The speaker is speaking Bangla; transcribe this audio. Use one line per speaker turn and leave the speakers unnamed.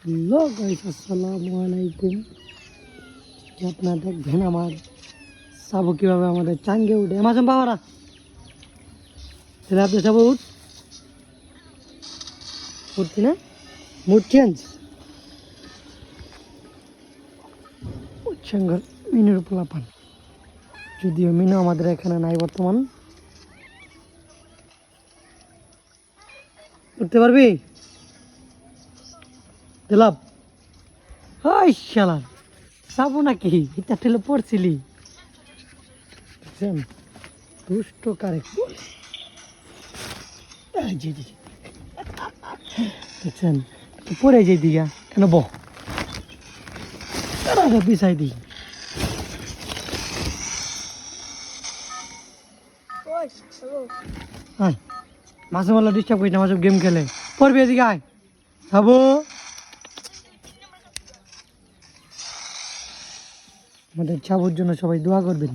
হ্যালো গাইস, আসসালামু আলাইকুম। আপনারা দেখবেন আমার সাবু কীভাবে আমাদের চাঙ্গে উঠে এমাজন বাবারা তাহলে আপনি সাবু উঠছি না মুড চেঞ্জ উচ্ছাঙ্গর মিনুর পোলাপান। যদিও মিনু আমাদের এখানে নাই বর্তমান। উঠতে পারবি দিলাম? হাই শালা সাবু নাকি এটা ঠেলে পড়ছিলি? দুষ্ট কারেক্ট দেখছেন পরে যাই দিঘা কেন বহ পিছাই দিই। হ্যাঁ মাঝে মাঝে ডিস্টার্ব করি না, মাঝে গেম খেলে পড়বি এদিকে আয় খাবো। আমাদের ছাবুর জন্য সবাই দোয়া করবেন।